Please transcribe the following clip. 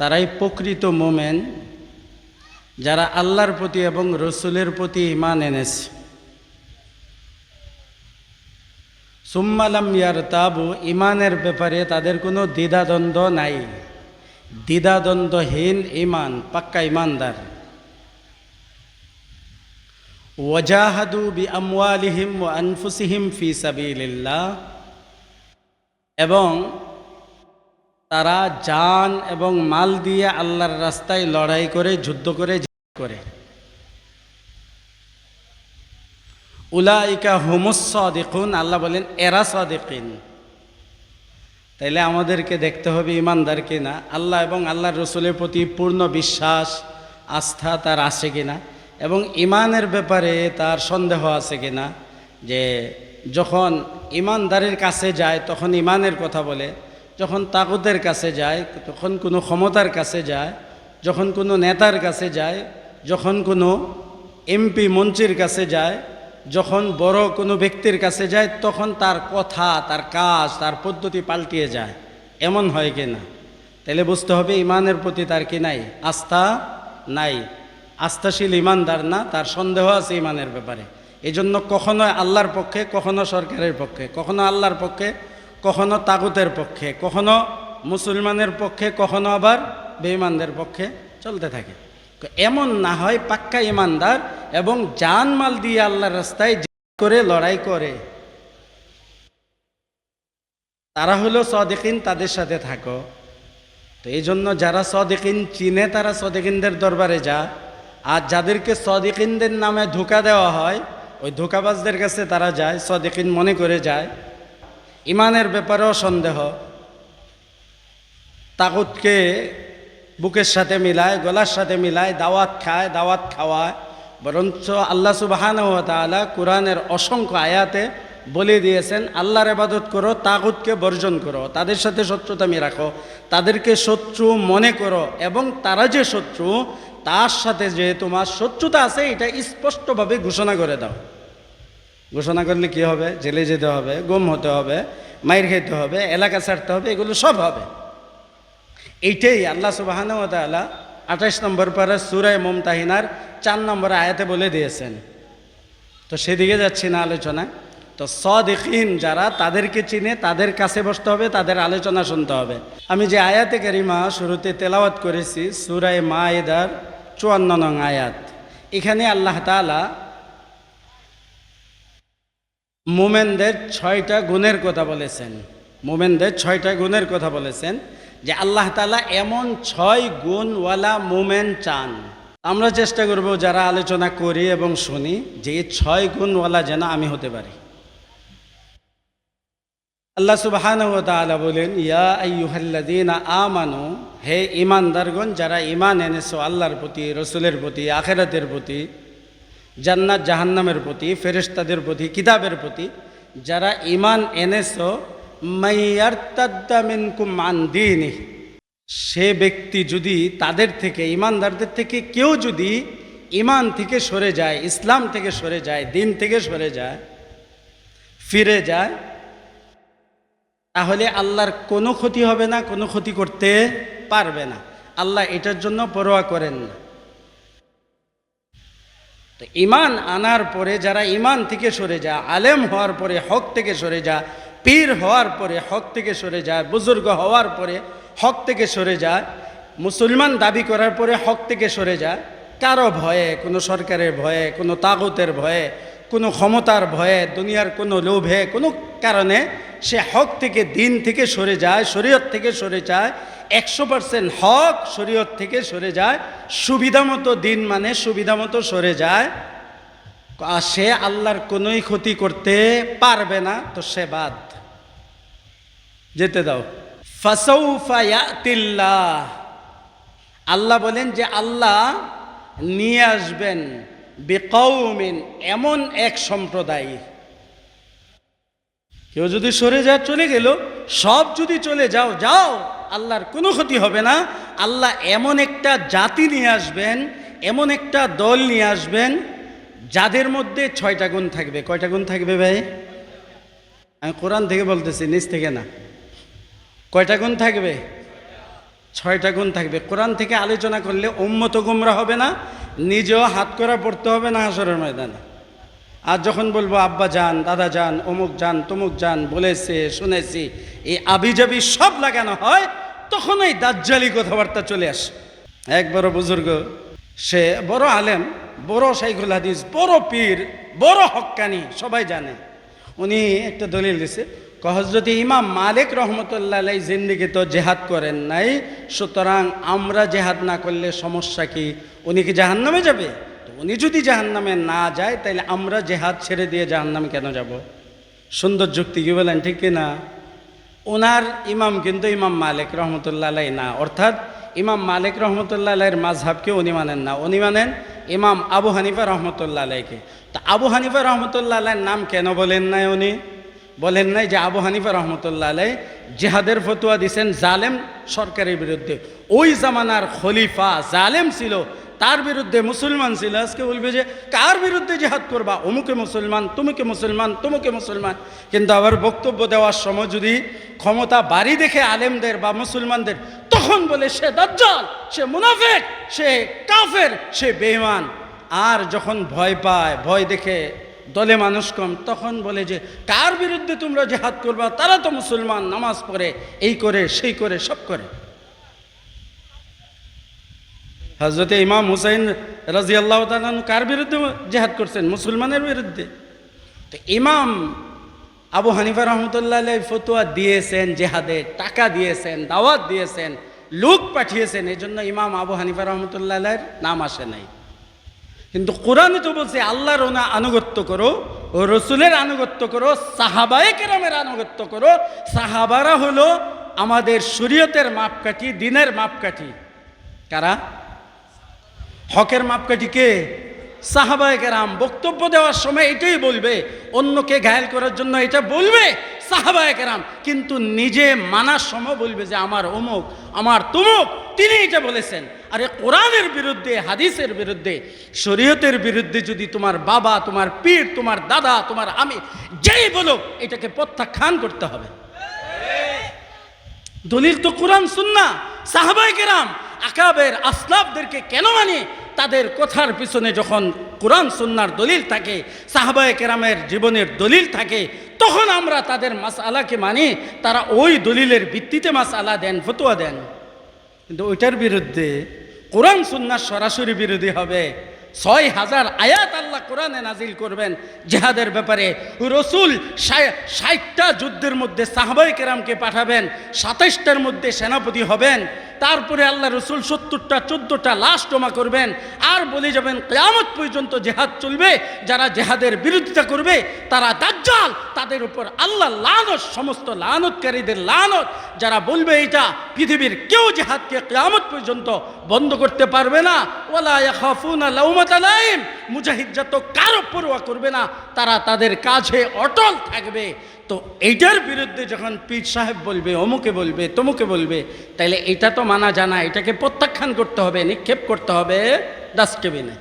তারাই প্রকৃত মোমেন, যারা আল্লাহর প্রতি এবং রসুলের প্রতি ঈমান এনেছে। সুম্মা লাম ইয়ারতাবু, ঈমানের ব্যাপারে তাদের কোনো দ্বিধাদ্বন্দ্ব নাই, দ্বিধাদ্বন্দ্বহীন ঈমান, পাক্কা ঈমানদার। ওয়াজাহাদু বিআমওয়ালিহিম ওয়া আনফুসিহিম ফি সাবিলিল্লাহ, এবং তারা জান এবং মাল দিয়ে আল্লাহর রাস্তায় লড়াই করে, যুদ্ধ করে, জিহাদ করে। উলাইকা হুমুস সাদিকুন, আল্লাহ বলেন এরা সাদিকিন। তাইলে আমাদেরকে দেখতে হবে ঈমানদার কিনা, আল্লাহ এবং আল্লাহর রসুলের প্রতি পূর্ণ বিশ্বাস আস্থা তার আছে কিনা, এবং ঈমানের ব্যাপারে তার সন্দেহ আছে কিনা। যে যখন ঈমানদারের কাছে যায় তখন ঈমানের কথা বলে, যখন তাগুতের কাছে যায়, তখন কোনো ক্ষমতার কাছে যায়, যখন কোনো নেতার কাছে যায়, যখন কোনো এমপি মন্ত্রীর কাছে যায়, যখন বড় কোনো ব্যক্তির কাছে যায়, তখন তার কথা, তার কাজ, তার পদ্ধতি পাল্টিয়ে যায়। এমন হয় কি না? তাহলে বুঝতে হবে ঈমানের প্রতি তার কি নাই, আস্থা নাই, আস্থাশীল ঈমানদার না, তার সন্দেহ আছে ঈমানের ব্যাপারে। এই জন্য কখনো আল্লাহর পক্ষে, কখনো সরকারের পক্ষে, কখনো আল্লাহর পক্ষে, কখনো তাগুতের পক্ষে, কখনো মুসলমানের পক্ষে, কখনো আবার বেঈমানদের পক্ষে চলতে থাকে। এমন না হয় পাক্কা ঈমানদার এবং জানমাল দিয়ে আল্লাহর রাস্তায় করে লড়াই করে, তারা হলো সাদিকিন, তাদের সাথে থাকো। তো এই জন্য যারা সাদিকিন চিনে তারা সাদিকিনদের দরবারে যা, আর যাদেরকে সাদিকিনদের নামে ধোঁকা দেওয়া হয় ওই ধোঁকাবাজদের কাছে তারা যায়, সাদিকিন মনে করে যায়। ঈমানের ব্যাপারেও সন্দেহ, তাগুতকে বুকের সাথে মিলায়, গলার সাথে মিলায়, দাওয়াত খায়, দাওয়াত খাওয়ায়। বরঞ্চ আল্লাহ সুবহানাহু ওয়া তাআলা কুরআনের অসংখ্য আয়াতে বলে দিয়েছেন আল্লাহর ইবাদত করো, তাগুতকে বর্জন করো, তাদের সাথে শত্রুতামি রাখো, তাদেরকে শত্রু মনে করো, এবং তারা যে শত্রু তার সাথে যে তোমার শত্রুতা আছে এটা স্পষ্টভাবে ঘোষণা করে দাও। ঘোষণা করলে কি হবে? জেলে যেতে হবে, গুম হতে হবে, মাইর খেতে হবে, এলাকা ছাড়তে হবে, এগুলো সব হবে। এইটাই আল্লাহ সুবহানাহু ওয়া তাআলা 28 নম্বর পারা সূরা মুমতাহিনার 4 নম্বর আয়াতে বলে দিয়েছেন। তো সেদিকে যাচ্ছি না আলোচনা। তো সাদিকিন যারা, তাদেরকে চিনে, তাদের কাছে বসতে হবে, তাদের আলোচনা শুনতে হবে। আমি যে আয়াতে কারিমা শুরুতে তেলাওয়াত করেছি সূরা মায়েদার 54 নং আয়াত, এখানে আল্লাহ তাআলা মুমিনদের 6টা গুণের কথা বলেছেন। মুমিনদের 6টা গুণের কথা বলেছেন, যে আল্লাহ তাআলা এমন 6 গুণওয়ালা মুমিন চান। আমরা চেষ্টা করব যারা আলোচনা করি এবং শুনি যে এই 6 গুণওয়ালা যেন আমি হতে পারি। আল্লাহ সুবহানাহু ওয়া তাআলা বলেন, ইয়া আইয়ুহাল্লাযীনা আমানু, হে ঈমানদারগণ যারা ঈমান এনেছো আল্লাহর প্রতি, রসুলের প্রতি, আখিরাতের প্রতি, জান্নাত জাহান্নামের প্রতি, ফেরেশতাদের প্রতি, কিতাবের প্রতি যারা ঈমান এনেছো, মাইয়ারতাদ্দা মিনকুম আন দীনিহি, সে ব্যক্তি যদি তাদের থেকে, ঈমানদারদের থেকে কেউ যদি ঈমান থেকে সরে যায়, ইসলাম থেকে সরে যায়, দিন থেকে সরে যায়, ফিরে যায়, তাহলে আল্লাহর কোনো ক্ষতি হবে না, কোনো ক্ষতি করতে পারবে না। আল্লাহ এটার জন্য পরোয়া করেন না। তো ঈমান আনার পরে যারা ঈমান থেকে সরে যায়, আলেম হওয়ার পরে হক থেকে সরে যায়, পীর হওয়ার পরে হক থেকে সরে যায়, বুজুর্গ হওয়ার পরে হক থেকে সরে যায়, মুসলমান দাবি করার পরে হক থেকে সরে যায়, কারো ভয়ে, কোনো সরকারের ভয়ে, কোনো তাগুতের ভয়ে, কোনো ক্ষমতার ভয়ে, দুনিয়ার কোনো লোভে, কোনো কারণে সে হক থেকে, দিন থেকে সরে যায়, শরীয়ত থেকে সরে যায়, 100% হক শরীয়ত থেকে সরে যায়, সুবিধা মতো দিন মানে সুবিধা মতো সরে যায়, সে আল্লাহর কোনোই ক্ষতি করতে পারবে না। তো সে বাদ, যেতে দাও। ফাসাউফা ইয়াতিল্লাহ, আল্লাহ বলেন যে আল্লাহ নিয়ে আসবেন বিকৌমিন, এমন এক সম্প্রদায়। কেউ যদি সরে যায় চলে গেল, সব যদি চলে যাও যাও, আল্লাহর কোনো ক্ষতি হবে না। আল্লাহ এমন একটা জাতি নিয়ে আসবেন, এমন একটা দল নিয়ে আসবেন যাদের মধ্যে 6টা গুণ থাকবে। কয়টা গুণ থাকবে ভাই? আমি কোরআন থেকে বলতেছি, নিজ থেকে না। কয়টা গুণ থাকবে? 6টা গুণ থাকবে। কোরআন থেকে আলোচনা করলে উম্মত গুমরা হবে না, নিজেও হাত করা পড়তে হবে না হাসরের ময়দানে। আর যখন বলবো আব্বা যান, দাদা যান, অমুক যান, তমুক যান, বলেছে শুনেছি, এই আবিজাবি সব লাগানো হয়, তখন এই দাজ্জালি কথাবার্তা চলে আসে। এক বড় বুজুর্গ, সে বড় আলেম, বড় শাইখুল হাদিস, বড় পীর, বড় হক্কানি, সবাই জানে। উনি একটা দলিল দিছে, হযরত ইমাম মালিক রহমতুল্লাহ আলাইহি জিন্দেগি তো জেহাদ করেন নাই, সুতরাং আমরা জেহাদ না করলে সমস্যা কি? উনি কি জাহান্নামে যাবে? তো উনি যদি জাহান্নামে না যায়, তাহলে আমরা জেহাদ ছেড়ে দিয়ে জাহান্নামে কেন যাব? সুন্দর যুক্তি, কি বলেন, ঠিক কিনা? ওনার ইমাম কিন্তু ইমাম মালিক রহমতুল্লাহ আলাইহি না, অর্থাৎ ইমাম মালিক রহমতুল্লাহ আলাইহির মাযহাবকে উনি মানেন না, উনি মানেন ইমাম আবু হানিফা রহমতুল্লাহ আলাইহিকে। তা আবু হানিফা রহমতুল্লাহ আলাইহির নাম কেন বলেন নাই? উনি বলেন নাই যে আবু হানিফা রহমতুল্লাহ আলাইহি জেহাদের ফতোয়া দিয়েছেন জালেম সরকারের বিরুদ্ধে। ওই জামানার খলিফা জালেম ছিল, তার বিরুদ্ধে মুসলমান ছিল। আজকে বলবে যে কার বিরুদ্ধে জেহাদ করবা? অমুকে মুসলমান, তুমুকে মুসলমান, তুমুকে মুসলমান। কিন্তু আবার বক্তব্য দেওয়ার সময় যদি ক্ষমতা বাড়ি দেখে আলেমদের বা মুসলমানদের, তখন বলে সে দাজ্জাল, সে মুনাফিক, সে কাফের, সে বেঈমান। আর যখন ভয় পায়, ভয় দেখে দলে মানুষ কম, তখন বলে যে কার বিরুদ্ধে তোমরা জেহাদ করবা? তারা তো মুসলমান, নামাজ পড়ে, এই করে, সেই করে, সব করে। হযরত ইমাম হুসাইন রাদিয়াল্লাহু তাআলা কার বিরুদ্ধে জেহাদ করছেন? মুসলমানের বিরুদ্ধে। তো ইমাম আবু হানিফা রহমতুল্লাহ আলাইহি ফতোয়া দিয়েছেন জেহাদে, টাকা দিয়েছেন, দাওয়াত দিয়েছেন, লোক পাঠিয়েছেন, এই জন্য ইমাম আবু হানিফা রহমতুল্লাহ আলাইহির নাম আসে নাই। কিন্তু কোরআনে তো বলছে আল্লাহর আনুগত্য করো, ও রসুলের আনুগত্য করো, সাহাবায়ে কেরামের আনুগত্য করো। সাহাবারা হলো আমাদের শরীয়তের মাপকাঠি, দিনের মাপকাঠি। কারা? হকের মাপকাঠি কে? সাহাবায়ে কেরাম। বক্তব্য দেওয়ার সময় এটাই বলবে, অন্যকে ঘায়েল করার জন্য এটা বলবে সাহাবায়ে কেরাম, কিন্তু নিজে মানার সময় বলবে যে আমার অমুক, আমার তুমুক, তিনি এটা বলেছেন। আরে কোরআনের বিরুদ্ধে, হাদিসের বিরুদ্ধে, শরীয়তের বিরুদ্ধে যদি তোমার বাবা, তোমার পীর, তোমার দাদা, তোমার আমি যেই বলো, এটাকে প্রত্যাখ্যান করতে হবে। দলিল তো কোরআন সুন্নাহ। সাহাবায়ে কেরাম আকাবের আসলাফদেরকে কেন মানে? তাদের কথার পিছনে যখন কোরআন সুন্নাহর দলিল থাকে, সাহাবায়ে কেরামের জীবনের দলিল থাকে, তখন আমরা তাদের মাসআলাকে মানি। তারা ওই দলিলের ভিত্তিতে মাসআলা দেন, ফতোয়া দেন। কিন্তু ওইটার বিরুদ্ধে কোরআন সুন্নাহ সরাসরি বিরোধী হবে। 6000 আয়াত আল্লাহ কোরআনে নাজিল করবেন জেহাদের ব্যাপারে। রসুল 60টা যুদ্ধের মধ্যে সাহাবায়ে কেরামকে পাঠাবেন, 27টার মধ্যে সেনাপতি হবেন। তারপরে আল্লাহ রসুল 70টা 14টা লাশ জমা করবেন, আর বলে যাবেন কিয়ামত পর্যন্ত জেহাদ চলবে। যারা জেহাদের বিরোধিতা করবে তারা দাজ্জাল, তাদের উপর আল্লাহ লানত, সমস্ত লানতকারীদের লানত। যারা বলবে এটা পৃথিবীর কেউ জেহাদকে কিয়ামত পর্যন্ত বন্ধ করতে পারবে না, ওয়ালা ইয়াখাফুনা লাউমাতা লাইম, মুজাহিদ যত কারো পরোয়া করবে না, তারা তাদের কাজে অটল থাকবে। তো এইটার বিরুদ্ধে যখন পীর সাহেব বলবে, অমুকে বলবে, তমুকে বলবে, তাইলে এটা তো মানা জানা, এটাকে প্রত্যাখ্যান করতে হবে, নিক্ষেপ করতে হবে ডাস্টবিনে।